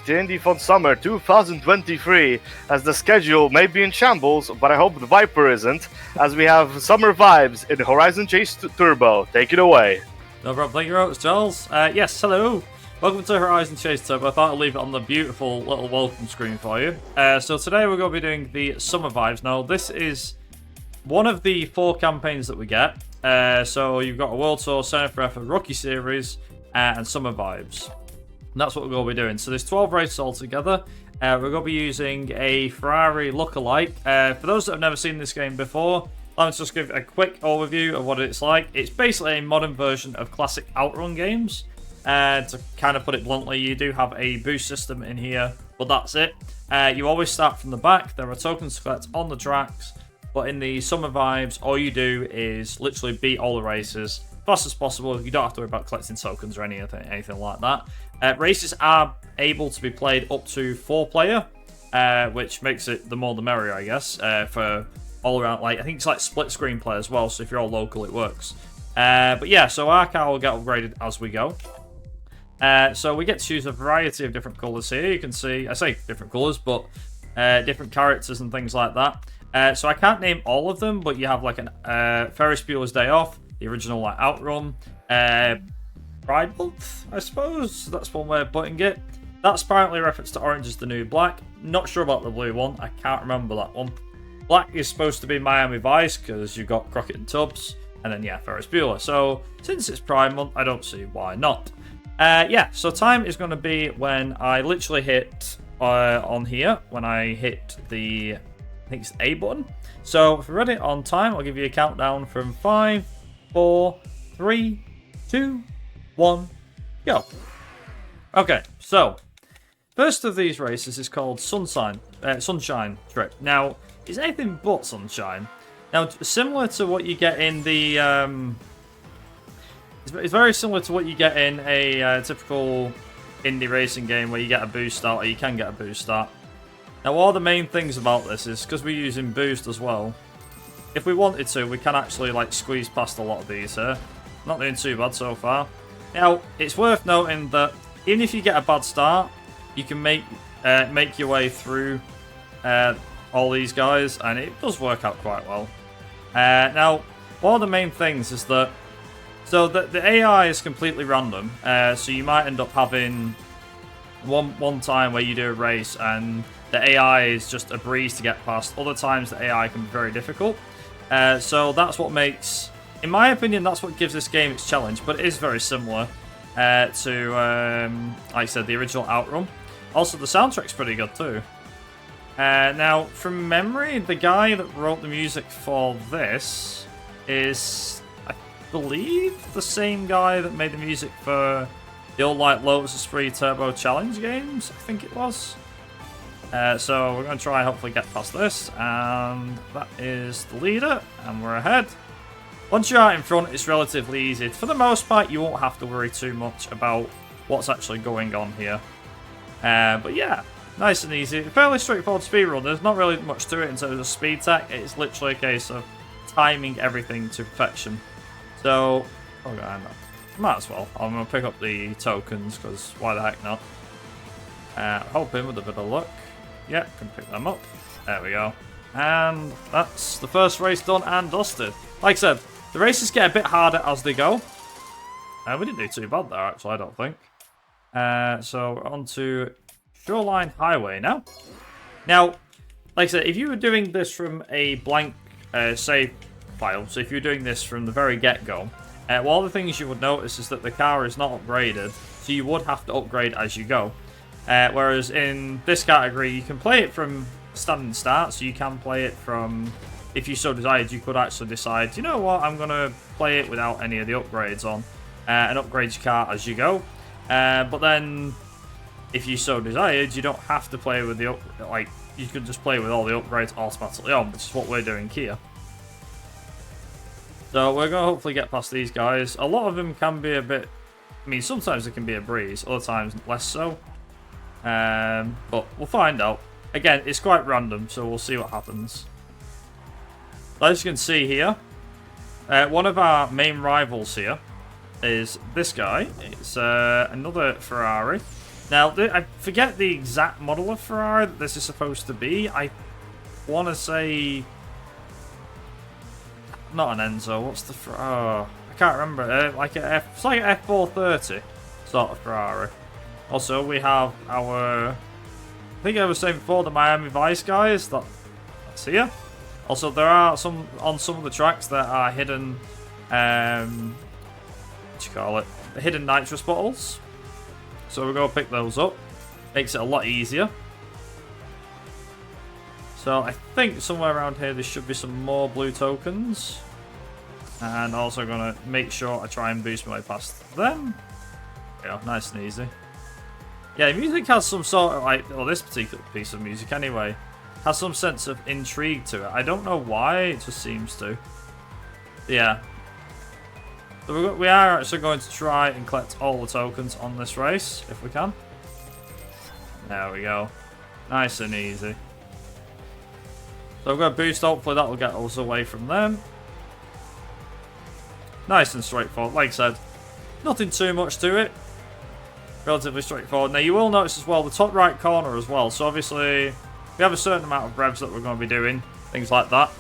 back to Indiethon Summer 2023, as the schedule may be in shambles, but I hope the Viper isn't, as we have summer vibes in Horizon Chase Turbo. Take it away. No problem, thank you very much, Charles. Yes, hello. Welcome to Horizon Chase Turbo. I thought I'd leave it on the beautiful little welcome screen for you. So today we're going to be doing the summer vibes. Now, this is one of the 4 campaigns that we get. So you've got a World Tour, ViperUK, Rookie Series, and summer vibes. And that's what we're going to be doing. So there's 12 races altogether. We're going to be using a Ferrari lookalike. For those that have never seen this game before, let's just give a quick overview of what it's like. It's basically a modern version of classic outrun games. To kind of put it bluntly, you do have a boost system in here, but that's it. You always start from the back. There are tokens to collect on the tracks, but in the summer vibes, all you do is literally beat all the races fast as possible. You don't have to worry about collecting tokens or anything like that. Races are able to be played up to 4-player, which makes it the more the merrier, I guess, for all around. Like, I think it's like split screen play as well, so if you're all local, it works. But yeah, so our car will get upgraded as we go. So we get to choose a variety of different colours here. You can see, I say different colours, but different characters and things like that. So I can't name all of them, but you have like an Ferris Bueller's Day Off, the original like Outrun, Pride Month, I suppose. That's one way of putting it. That's apparently a reference to Orange is the New Black. Not sure about the blue one. I can't remember that one. Black is supposed to be Miami Vice, because you've got Crockett and Tubbs. And then, yeah, Ferris Bueller. So, since it's Pride Month, I don't see why not. Yeah, so time is going to be when I literally hit on here, when I hit the, I think it's the A button. So, if we're ready on time, I'll give you a countdown from 5, 4, 3, 2, 1, go. Okay, so first of these races is called Sunshine Trip. Now, it's anything but sunshine. Now, similar to what you get in the, it's very similar to what you get in a typical indie racing game where you get a boost start, or you can get a boost start. Now, all the main things about this is because we're using boost as well. If we wanted to, we can actually like squeeze past a lot of these here. Not doing too bad so far. Now, it's worth noting that even if you get a bad start, you can make your way through all these guys, and it does work out quite well. Now, one of the main things is that the AI is completely random, so you might end up having one time where you do a race and the AI is just a breeze to get past. Other times the AI can be very difficult. So that's what makes, in my opinion, that's what gives this game its challenge, but it is very similar to, like I said, the original Outrun. Also, the soundtrack's pretty good too. Now, from memory, the guy that wrote the music for this is, I believe, the same guy that made the music for the old like Lotus Esprit Turbo Challenge games, I think it was. So we're going to try and hopefully get past this, and that is the leader, and we're ahead. Once you're out in front, it's relatively easy. For the most part, you won't have to worry too much about what's actually going on here. But yeah, nice and easy. Fairly straightforward speedrun. There's not really much to it in terms of speed tech. It's literally a case of timing everything to perfection. So, oh god, might as well. I'm going to pick up the tokens, because why the heck not? Hoping with a bit of luck. Yeah, can pick them up. There we go. And that's the first race done and dusted. Like I said, the races get a bit harder as they go. We didn't do too bad there, actually, I don't think. So we're on to Shoreline Highway now. Now, like I said, if you were doing this from a blank save file, so if you're doing this from the very get-go, one of the things you would notice is that the car is not upgraded, so you would have to upgrade as you go. Whereas in this category, you can play it from standing start, so you can play it from, if you so desired, you could actually decide, you know what, I'm going to play it without any of the upgrades on, and upgrade your car as you go. But then, if you so desired, you don't have to play with the, like, you could just play with all the upgrades automatically on, which is what we're doing here. So we're going to hopefully get past these guys. A lot of them can be a bit, I mean, sometimes it can be a breeze, other times less so. But we'll find out. Again, it's quite random, so we'll see what happens. As you can see here, one of our main rivals here is this guy. It's another Ferrari. Now, I forget the exact model of Ferrari that this is supposed to be. I want to say... Not an Enzo. What's the... I can't remember. It's like an F430 sort of Ferrari. Also, we have our... I think I was saying before, the Miami Vice guys. That's here. Also, there are some... On some of the tracks that are hidden... what do you call it? The hidden nitrous bottles. So we're going to pick those up. Makes it a lot easier. So I think somewhere around here there should be some more blue tokens. And also going to make sure I try and boost my way past them. Yeah, nice and easy. Yeah, music has some sort of like, well, this particular piece of music anyway, has some sense of intrigue to it. I don't know why, it just seems to. Yeah. So we are actually going to try and collect all the tokens on this race, if we can. There we go. Nice and easy. So I'm going to boost, hopefully that will get us away from them. Nice and straightforward. Like I said, nothing too much to it. Relatively straightforward. Now you will notice as well, the top right corner as well. So obviously, we have a certain amount of revs that we're going to be doing. Things like that.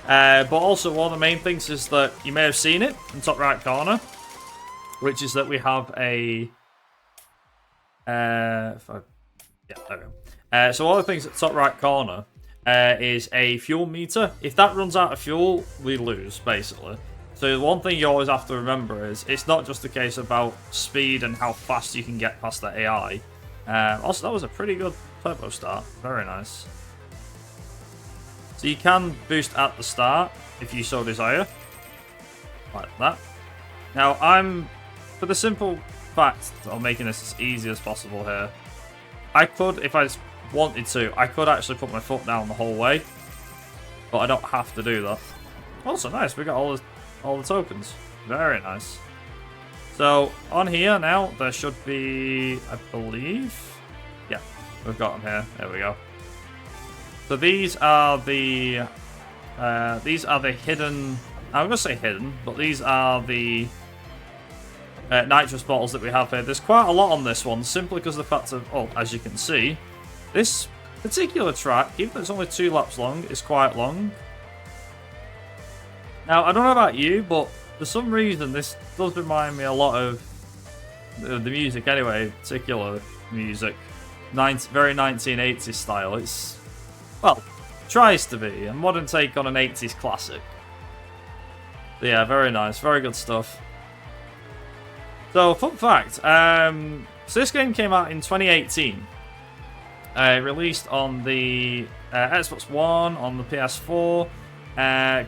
But also one of the main things is that you may have seen it in the top right corner. Which is that we have a... yeah, there we go. So one of the things at the top right corner is a fuel meter. If that runs out of fuel, we lose, basically. So the one thing you always have to remember is it's not just a case about speed and how fast you can get past the AI. Also, that was a pretty good turbo start. Very nice. So you can boost at the start if you so desire. Like that. Now, for the simple fact of making this as easy as possible here, I could, if I wanted to, I could actually put my foot down the whole way. But I don't have to do that. Also, nice. We got all the tokens. Very nice. So, on here now, there should be, I believe... Yeah, we've got them here. There we go. So these are the hidden... I'm going to say hidden, but these are the nitrous bottles that we have here. There's quite a lot on this one, simply because of the fact of... Oh, as you can see, this particular track, even though it's only 2 laps long, is quite long. Now, I don't know about you, but for some reason, this does remind me a lot of the music anyway, particular music. Very 1980s style. It's, well, tries to be a modern take on an 80s classic. So yeah, very nice. Very good stuff. So, fun fact. So this game came out in 2018. Released on the Xbox One, on the PS4.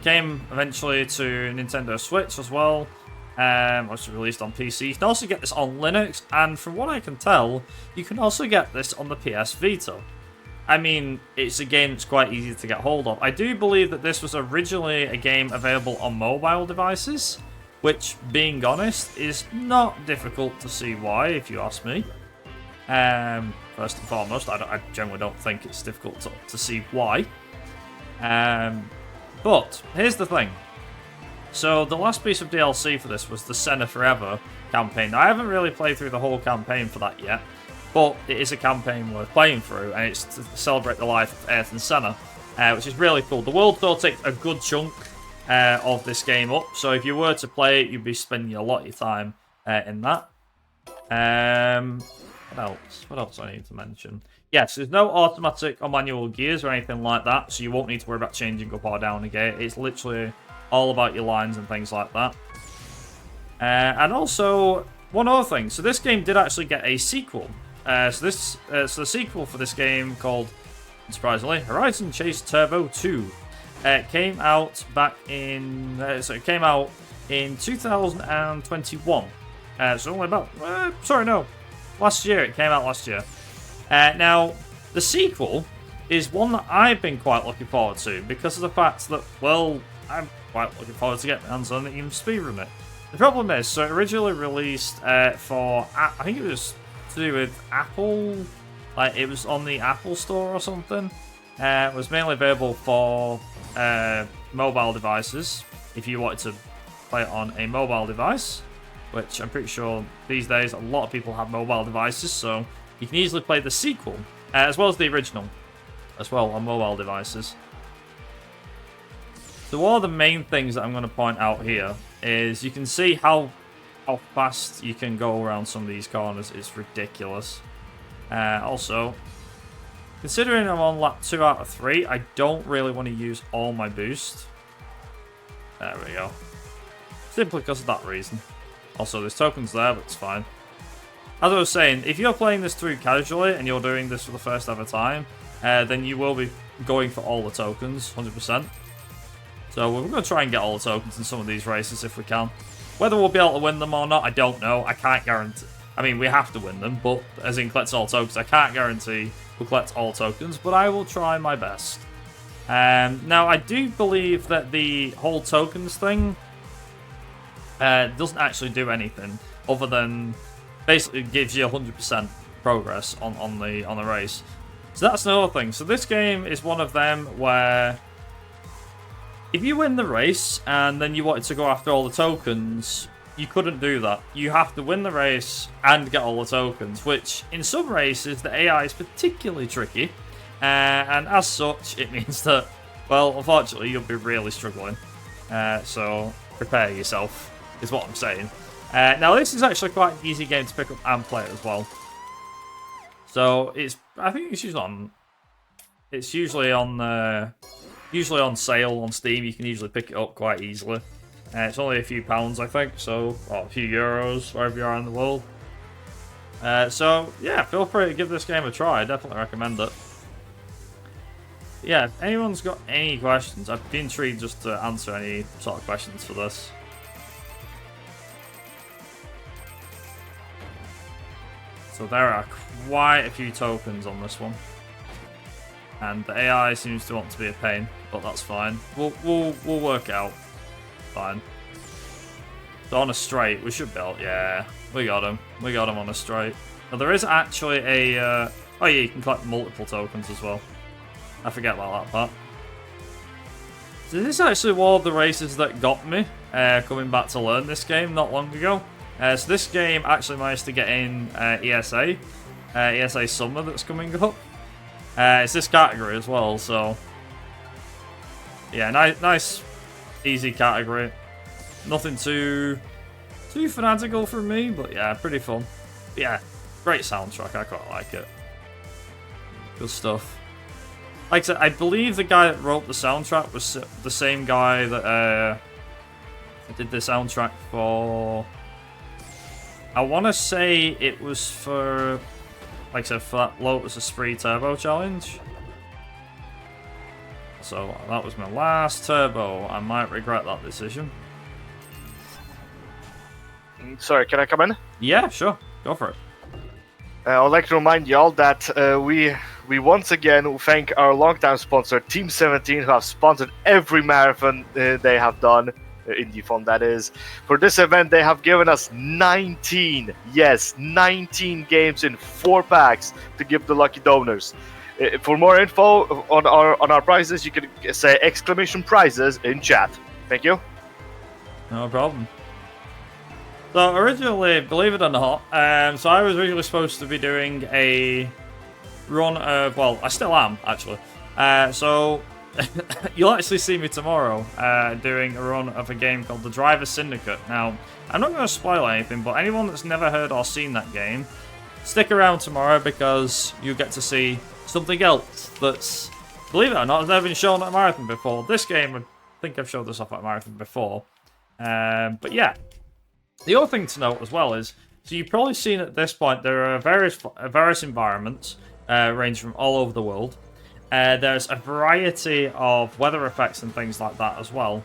Came eventually to Nintendo Switch as well. Also released on PC. You can also get this on Linux, and from what I can tell, you can also get this on the PS Vita. I mean, it's a game that's quite easy to get hold of. I do believe that this was originally a game available on mobile devices, which, being honest, is not difficult to see why, if you ask me. First and foremost, I generally don't think it's difficult to see why. But, here's the thing. So, the last piece of DLC for this was the Senna Forever campaign. Now, I haven't really played through the whole campaign for that yet, but it is a campaign worth playing through, and it's to celebrate the life of Ayrton Senna, which is really cool. The world tour takes a good chunk of this game up, so if you were to play it, you'd be spending a lot of your time in that. What else I need to mention? Yes, there's no automatic or manual gears or anything like that, so you won't need to worry about changing up or down a gear. It's literally all about your lines and things like that. And also, one other thing. So this game did actually get a sequel. So the sequel for this game, called, surprisingly, Horizon Chase Turbo 2, came out back in... it came out in 2021. So only about... last year. It came out last year. Now, the sequel is one that I've been quite looking forward to because of the fact that, well, I'm quite looking forward to getting my hands on it and speedrun it. The problem is, so it originally released for, I think it was to do with Apple, like it was on the Apple Store or something. It was mainly available for mobile devices, if you wanted to play it on a mobile device, which I'm pretty sure these days a lot of people have mobile devices, so you can easily play the sequel, as well as the original, as well on mobile devices. So one of the main things that I'm going to point out here is you can see how fast you can go around some of these corners. It's ridiculous. Also, considering I'm on lap 2 out of 3, I don't really want to use all my boost. There we go. Simply because of that reason. Also, there's tokens there, but it's fine. As I was saying, if you're playing this through casually and you're doing this for the first ever time, then you will be going for all the tokens, 100%. So we're going to try and get all the tokens in some of these races if we can. Whether we'll be able to win them or not, I don't know. I can't guarantee. I mean, we have to win them, but as in collect all tokens, I can't guarantee we'll collect all tokens, but I will try my best. Now, I do believe that the whole tokens thing doesn't actually do anything other than basically gives you 100% progress on the race. So that's another thing. So this game is one of them where if you win the race and then you wanted to go after all the tokens, you couldn't do that. You have to win the race and get all the tokens, which in some races the AI is particularly tricky. And as such, it means that, well, unfortunately, you'll be really struggling. So prepare yourself, is what I'm saying. Now, this is actually quite an easy game to pick up and play as well. So I think it's usually on sale on Steam. You can usually pick it up quite easily. It's only a few pounds, I think, so or a few euros wherever you are in the world. So yeah, feel free to give this game a try. I definitely recommend it. Yeah, if anyone's got any questions, I'd be intrigued just to answer any sort of questions for this. So there are quite a few tokens on this one, and the AI seems to want to be a pain, but that's fine. We'll work it out. Fine. So on a straight, we should be able. Yeah, we got him. We got him on a straight. Now there is actually a. Oh yeah, you can collect multiple tokens as well. I forget about that part. So this is actually one of the races that got me coming back to learn this game not long ago. So this game actually managed to get in ESA Summer that's coming up. It's this category as well, so yeah, nice, easy category. Nothing too fanatical for me, but yeah, pretty fun. But yeah, great soundtrack. I quite like it. Good stuff. Like I said, I believe the guy that wrote the soundtrack was the same guy that did the soundtrack for. I want to say it was for, like I said, for that Lotus Esprit Turbo Challenge. So that was my last turbo. I might regret that decision. Sorry, can I come in? Yeah, sure. Go for it. I would like to remind y'all that we once again thank our longtime sponsor, Team 17, who have sponsored every marathon they have done. Indiethon, that is. For this event, they have given us 19 games in 4 packs to give the lucky donors. For more info on our prizes, you can say exclamation prizes in chat. Thank you. No problem. So originally, believe it or not, so I was originally supposed to be doing a run of, well, I still am actually. So you'll actually see me tomorrow doing a run of a game called The Driver Syndicate. Now, I'm not going to spoil anything, but anyone that's never heard or seen that game, stick around tomorrow because you get to see something else that's, believe it or not, has never been shown at a marathon before. This game, I think I've showed this off at a marathon before. But yeah, the other thing to note as well is, so you've probably seen at this point, there are various environments ranging from all over the world. There's a variety of weather effects and things like that as well.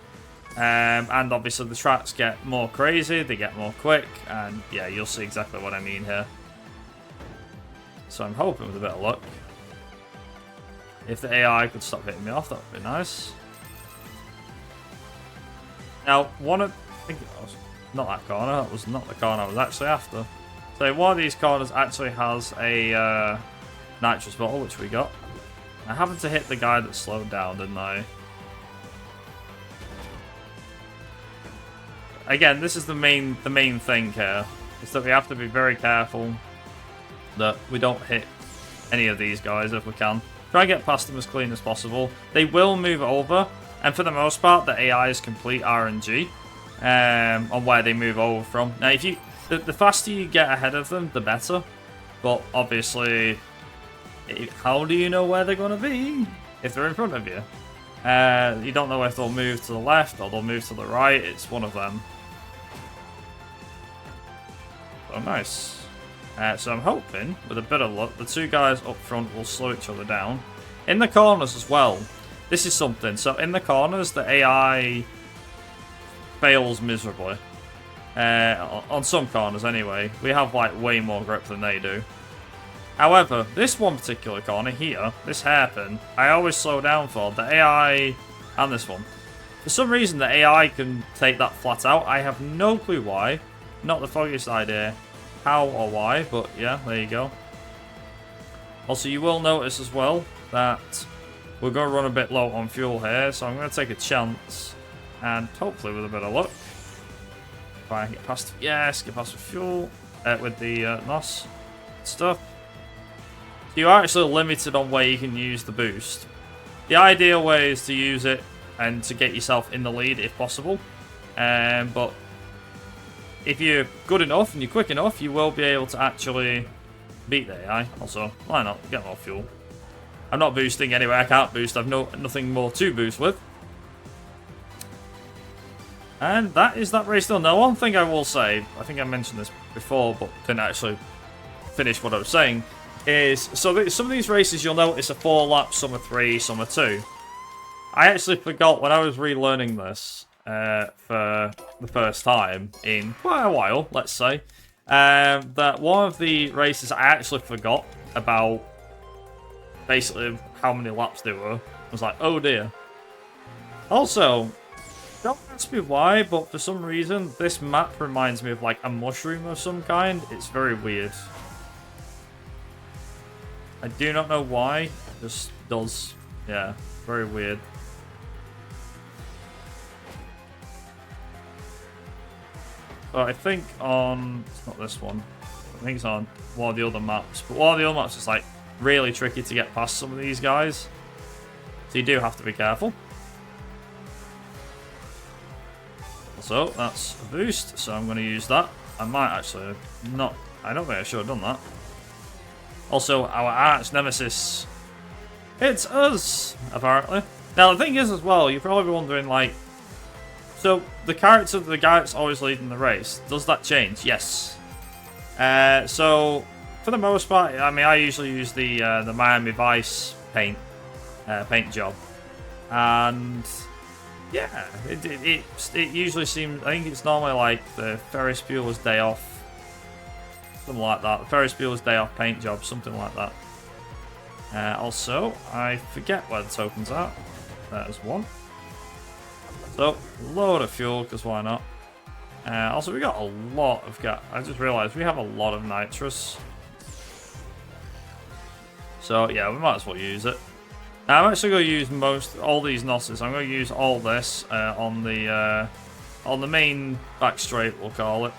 And obviously the tracks get more crazy, they get more quick, and yeah, you'll see exactly what I mean here. So I'm hoping with a bit of luck, if the AI could stop hitting me off, that would be nice. Now, I think it was not that corner, that was not the corner I was actually after. So one of these corners actually has a nitrous bottle, which we got. I happened to hit the guy that slowed down, didn't I? Again, this is the main thing here, is that we have to be very careful that we don't hit any of these guys if we can. Try and get past them as clean as possible. They will move over, and for the most part, the AI is complete RNG on where they move over from. Now, if you the faster you get ahead of them, the better. But obviously, how do you know where they're going to be if they're in front of you? You don't know if they'll move to the left or they'll move to the right. It's one of them. So nice. So I'm hoping, with a bit of luck, the two guys up front will slow each other down. In the corners as well, this is something. So in the corners, the AI fails miserably. On some corners anyway. We have like way more grip than they do. However, this one particular corner here, this hairpin, I always slow down for. The AI and this one. For some reason, the AI can take that flat out. I have no clue why. Not the foggiest idea how or why, but yeah, there you go. Also, you will notice as well that we're going to run a bit low on fuel here, so I'm going to take a chance, and hopefully with a bit of luck, if I can get past, yes, get past the fuel with the NOS stuff. So you are actually limited on where you can use the boost. The ideal way is to use it and to get yourself in the lead if possible, but if you're good enough and you're quick enough, you will be able to actually beat the AI. Also, why not? Get more fuel. I'm not boosting anyway. I can't boost. I've nothing more to boost with. And that is that race done. Now, one thing I will say, I think I mentioned this before, but didn't actually finish what I was saying, is so some of these races you'll notice are 4 laps, some are 3, some are 2. I actually forgot when I was relearning this for the first time in quite a while, let's say, that one of the races I actually forgot about basically how many laps there were. I was like, oh dear. Also, don't ask me why, but for some reason this map reminds me of like a mushroom of some kind. It's very weird. I do not know why, it just does. Yeah, very weird. But I think on, it's not this one, I think it's on one of the other maps. But one of the other maps is like really tricky to get past some of these guys. So you do have to be careful. Also, that's a boost, so I'm going to use that. I might actually not, I don't think I should have done that. Also, our arch nemesis, it's us, apparently. Now the thing is as well, you're probably wondering like, so the character of the guy that's always leading the race, does that change? Yes. So for the most part, I mean, I usually use the Miami Vice paint job, and yeah, it usually seems. I think it's normally like the Ferris Bueller's Day Off, something like that. The Ferris Bueller's Day Off paint job, something like that. Also, I forget where the tokens are. There's one. So, load of fuel, because why not? Also, we got a lot of gas. I just realized we have a lot of nitrous. So, yeah, we might as well use it. Now, I'm actually going to use all these NOSes. I'm going to use all this on the main back straight, we'll call it.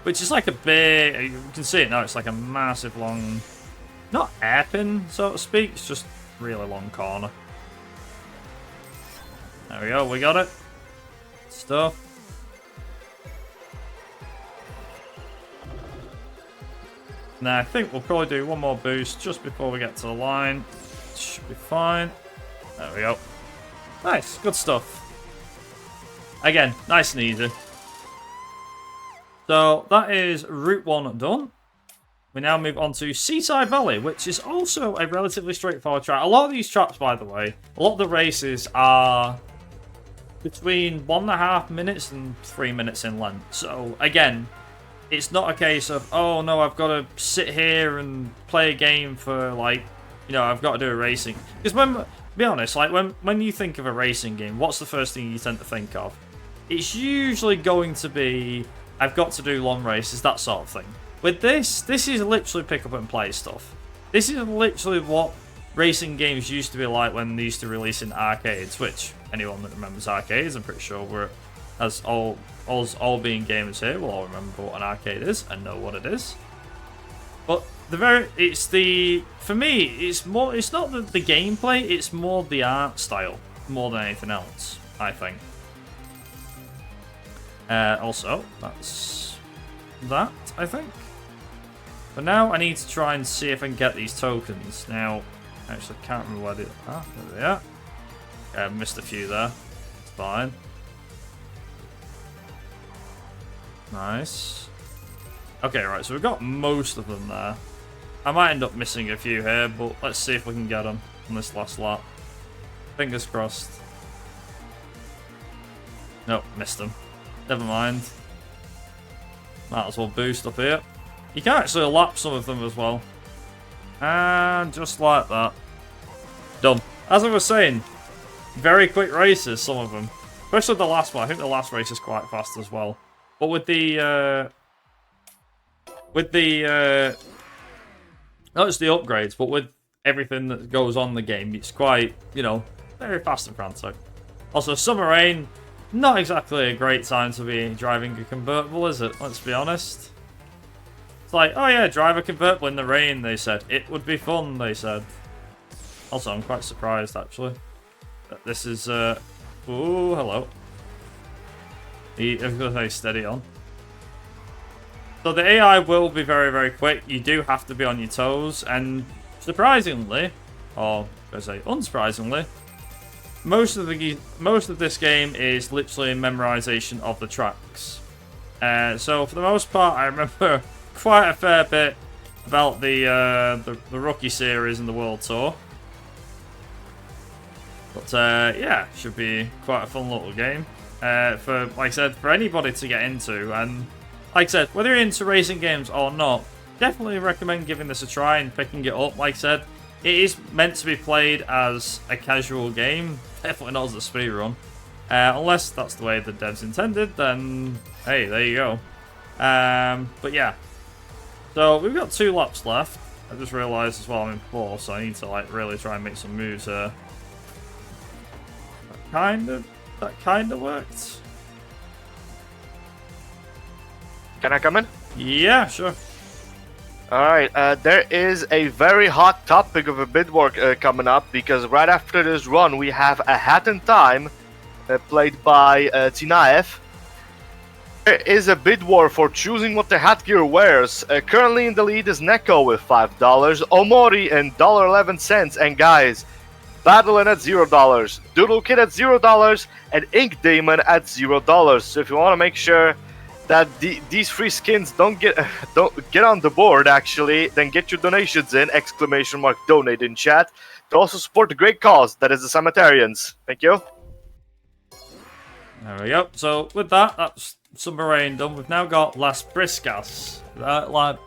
Which is like a big, you can see it now, it's like a massive long, not hairpin, so to speak, it's just really long corner. There we go, we got it. Stuff. Now I think we'll probably do one more boost just before we get to the line. Should be fine. There we go. Nice, good stuff. Again, nice and easy. So that is Route 1 done. We now move on to Seaside Valley, which is also a relatively straightforward track. A lot of these tracks, by the way, a lot of the races are between 1.5 minutes and 3 minutes in length. So again, it's not a case of, oh no, I've got to sit here and play a game for like, you know, I've got to do a racing. Because to be honest, like when you think of a racing game, what's the first thing you tend to think of? It's usually going to be, I've got to do long races, that sort of thing. With this is literally pick up and play stuff. This is literally what racing games used to be like when they used to release in arcades, which anyone that remembers arcades, I'm pretty sure us all being gamers here will all remember what an arcade is and know what it is. But for me, it's more, it's not the gameplay, it's more the art style, more than anything else, I think. Also, that's that, I think. But now I need to try and see if I can get these tokens. Now, actually, I can't remember where they are. There they are. Yeah, I missed a few there. It's fine. Nice. Okay, right, so we've got most of them there. I might end up missing a few here, but let's see if we can get them on this last lap. Fingers crossed. Nope, missed them. Never mind. Might as well boost up here. You can actually lap some of them as well. And just like that. Done. As I was saying, very quick races, some of them. Especially the last one. I think the last race is quite fast as well. But with the not just the upgrades, but with everything that goes on in the game, it's quite, you know, very fast and frantic. Also, summer rain, not exactly a great time to be driving a convertible, is it? Let's be honest. It's like, oh yeah, drive a convertible in the rain, they said. It would be fun, they said. Also, I'm quite surprised, actually, that this is, ooh, hello. I was going to say steady on. So the AI will be very, very quick. You do have to be on your toes, and surprisingly, or I say unsurprisingly, most of this game is literally memorization of the tracks. So for the most part, I remember quite a fair bit about the Rookie series and the World Tour. But yeah, should be quite a fun little game. For, like I said, for anybody to get into. And like I said, whether you're into racing games or not, definitely recommend giving this a try and picking it up. Like I said, it is meant to be played as a casual game, definitely not as a speedrun. Unless that's the way the devs intended, then hey, there you go. But yeah, so we've got 2 laps left. I just realised as well I'm in 4, so I need to like really try and make some moves here. That kind of worked. Can I come in? Yeah, sure. Alright, there is a very hot topic of a bid war coming up, because right after this run we have a Hat in Time played by Tinaev. There is a bid war for choosing what the hat gear wears. Currently in the lead is Neko with $5, Omori and $1.11, and guys, Battlein at $0, Doodle Kid at $0, and Ink Demon at $0. So if you want to make sure that these free skins don't get on the board, actually, then get your donations in, ! Donate in chat, to also support the great cause that is the Cemeterians. Thank you. There we go. So with that, that's Summer Rain done. We've now got Las Briscas.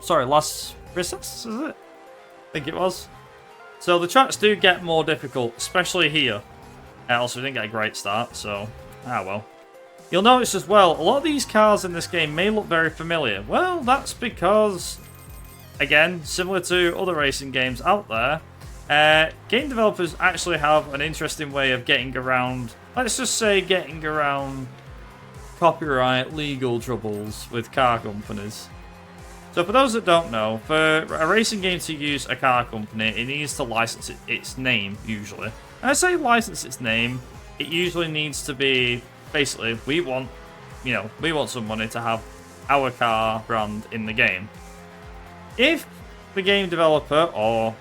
Sorry, Las Brisas, is it? I think it was. So the tracks do get more difficult, especially here. Also, we didn't get a great start, so well. You'll notice as well, a lot of these cars in this game may look very familiar. Well, that's because, again, similar to other racing games out there, game developers actually have an interesting way of getting around, let's just say getting around copyright legal troubles with car companies. So for those that don't know, for a racing game to use a car company, it needs to license its name, usually. And I say license its name, it usually needs to be, basically, we want some money to have our car brand in the game. If the game developer, or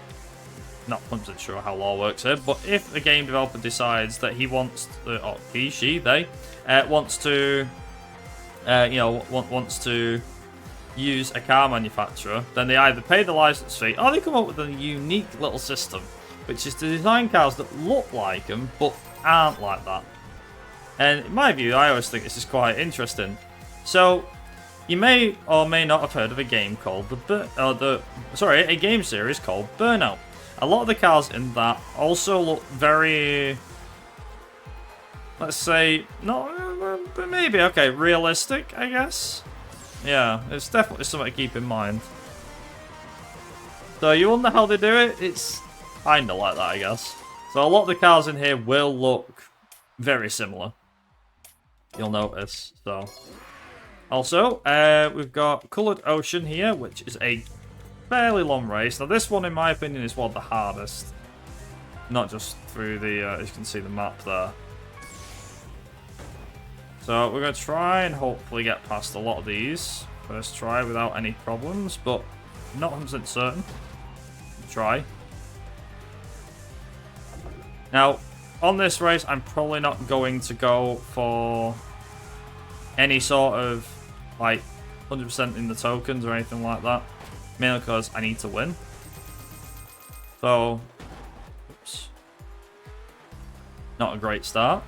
not 100% sure how law works here, but if the game developer decides that he wants to, or he, she, they, wants to use a car manufacturer, then they either pay the license fee or they come up with a unique little system, which is to design cars that look like them but aren't like that. And in my view, I always think this is quite interesting. So you may or may not have heard of a game called a game series called Burnout. A lot of the cars in that also look very, let's say, not, but maybe, okay, realistic, I guess. Yeah, it's definitely something to keep in mind. So you wonder how they do it? It's kinda like that, I guess. So a lot of the cars in here will look very similar. You'll notice, so. Also, we've got Coloured Ocean here, which is a fairly long race. Now, this one, in my opinion, is one of the hardest. Not just through the, as you can see, the map there. So we're going to try and hopefully get past a lot of these. First try without any problems, but not 100% certain. Try. Now, on this race, I'm probably not going to go for any sort of, like, 100% in the tokens or anything like that. Mainly because I need to win. So, oops. Not a great start.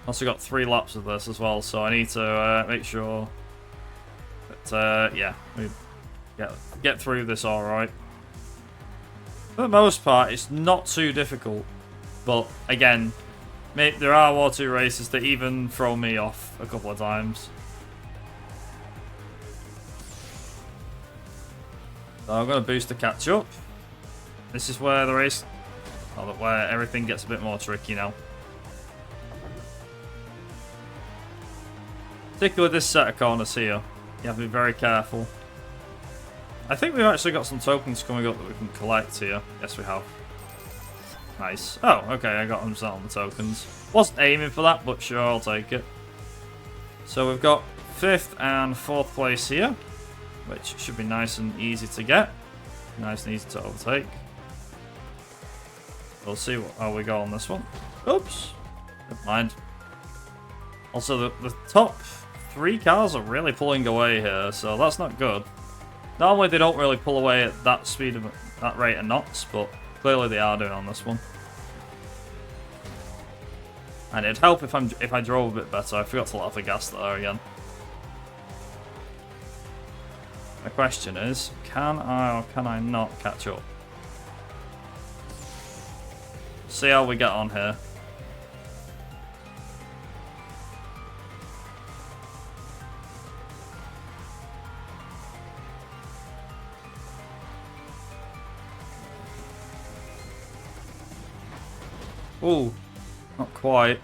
Also got 3 laps of this as well, so I need to make sure that, yeah, we get through this alright. For the most part, it's not too difficult. But, again, there are 1 or 2 races that even throw me off a couple of times. So I'm going to boost to catch up. This is where the race, where everything gets a bit more tricky now. Particularly this set of corners here. You have to be very careful. I think we've actually got some tokens coming up that we can collect here. Yes, we have. Nice. Oh, okay, I got 100% on the tokens. Wasn't aiming for that, but sure, I'll take it. So we've got 5th and 4th place here, which should be nice and easy to get. Nice and easy to overtake. We'll see how we go on this one. Oops. Never mind. Also, the top 3 cars are really pulling away here, so that's not good. Normally they don't really pull away at that speed of that rate of knots, but clearly they are doing on this one. And it'd help if I drove a bit better. I forgot to let off the gas there again. The question is, can I or can I not catch up? See how we get on here. Ooh, not quite.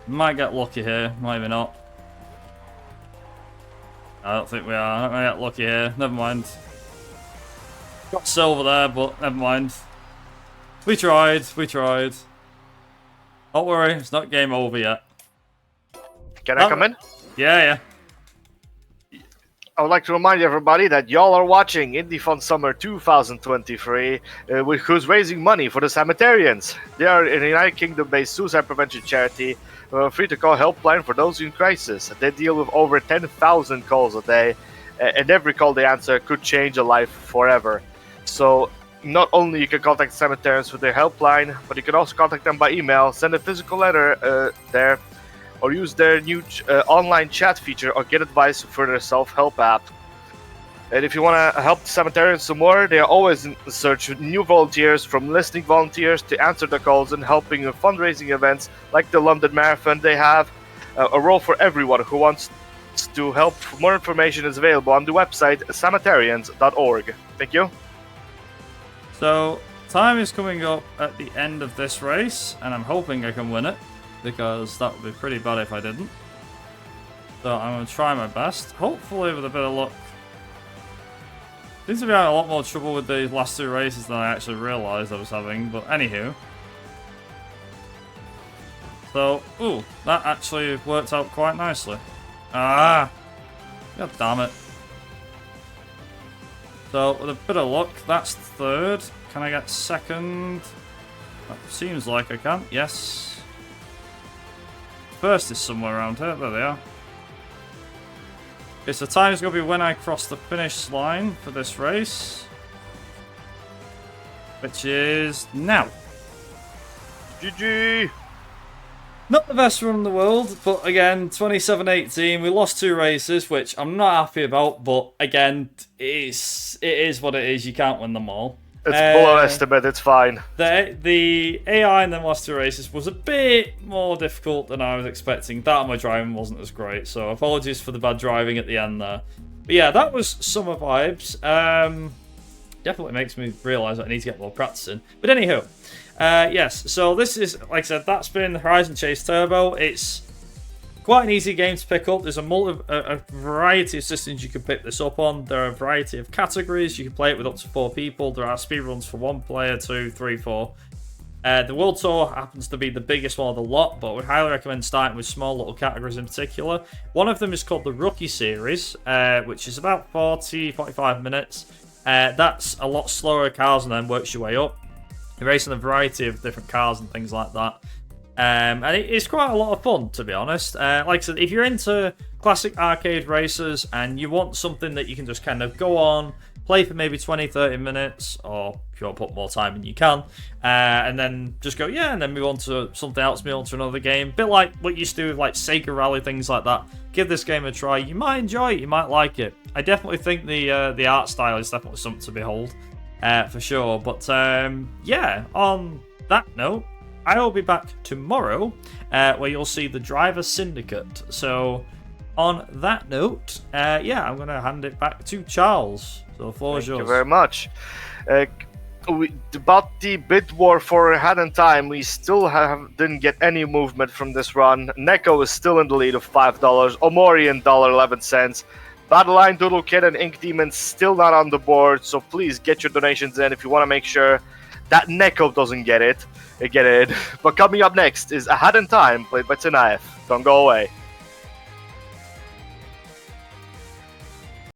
Might get lucky here, maybe not. I don't think we are. Not gonna get lucky here. Never mind. Got silver there, but never mind. We tried. We tried. Don't worry, it's not game over yet. Can I come in? Yeah, yeah. I would like to remind everybody that y'all are watching Indiethon Summer 2023, who's raising money for the Cemeterians. They are a United Kingdom-based suicide prevention charity, free-to-call helpline for those in crisis. They deal with over 10,000 calls a day, and every call they answer could change a life forever. So not only you can contact Cemeterians with their helpline, but you can also contact them by email, send a physical letter there, or use their new online chat feature, or get advice for their self-help app. And if you want to help the Cemeterians some more, they are always in search of new volunteers, from listening volunteers to answer the calls and helping in fundraising events like the London Marathon. They have a role for everyone who wants to help. More information is available on the website cemeterians.org. Thank you. So, time is coming up at the end of this race, and I'm hoping I can win it, because that would be pretty bad if I didn't. So I'm going to try my best, hopefully with a bit of luck. Seems to be having a lot more trouble with the last 2 races than I actually realised I was having, but anywho. So, ooh, that actually worked out quite nicely. Ah! God damn it. So, with a bit of luck, that's 3rd. Can I get 2nd? That seems like I can. Yes. 1st is somewhere around here. There they are. Okay, so time is going to be when I cross the finish line for this race. Which is now. GG! Not the best run in the world, but again, 27-18. We lost 2 races, which I'm not happy about, but again, it is what it is. You can't win them all. It's below estimate, it's fine. The AI in the last 2 races was a bit more difficult than I was expecting. That and my driving wasn't as great, so apologies for the bad driving at the end there. But yeah, that was summer vibes. Definitely makes me realise that I need to get more practice in. But anywho, yes, so this is, like I said, that's been Horizon Chase Turbo. It's quite an easy game to pick up. There's a variety of systems you can pick this up on. There are a variety of categories. You can play it with up to 4 people. There are speedruns for 1 player, 2, 3, 4. The World Tour happens to be the biggest one of the lot, but I would highly recommend starting with small little categories in particular. One of them is called the Rookie Series, which is about 40-45 minutes. That's a lot slower cars and then works your way up. You're racing a variety of different cars and things like that. And it's quite a lot of fun, to be honest. Like I said, if you're into classic arcade races and you want something that you can just kind of go on, play for maybe 20-30 minutes, or if you want to put more time in, you can, and then just go, and then move on to something else, move on to another game. A bit like what you used to do with like Sega Rally, things like that. Give this game a try. You might enjoy it. You might like it. I definitely think the art style is definitely something to behold, for sure. But yeah, on that note, I will be back tomorrow, where you'll see the Driver Syndicate. So on that note, yeah, I'm going to hand it back to Charles. So the floor is yours. Thank you very much. About the bid war for Hat in Time, we still didn't get any movement from this run. Neko is still in the lead of $5. Omori $1.11. Battleline, Doodle Kid, and Ink Demon still not on the board. So please get your donations in if you want to make sure that Neko doesn't get it. But coming up next is A Hat in Time, played by Tanaev. Don't go away.